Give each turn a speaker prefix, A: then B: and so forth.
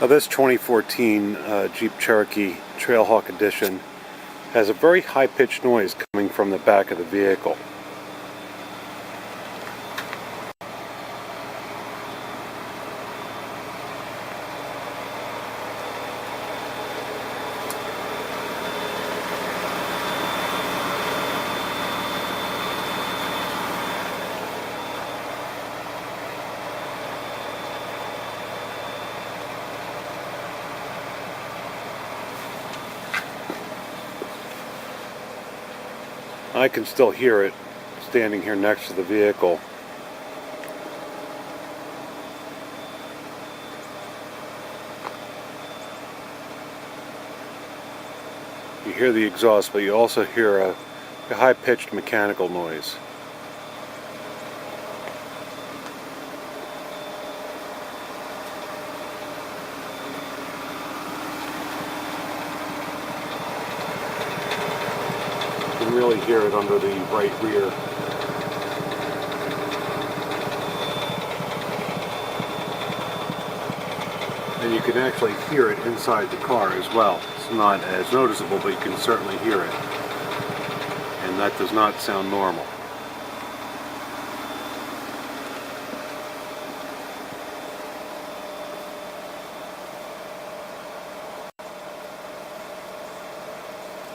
A: This 2014 Jeep Cherokee Trailhawk Edition has a very high-pitched noise coming from the back of the vehicle. I can still hear it standing here next to the vehicle. You hear the exhaust, but you also hear a high-pitched mechanical noise. You can really hear it under the right rear. And you can actually hear it inside the car as well. It's not as noticeable, but you can certainly hear it. And that does not sound normal.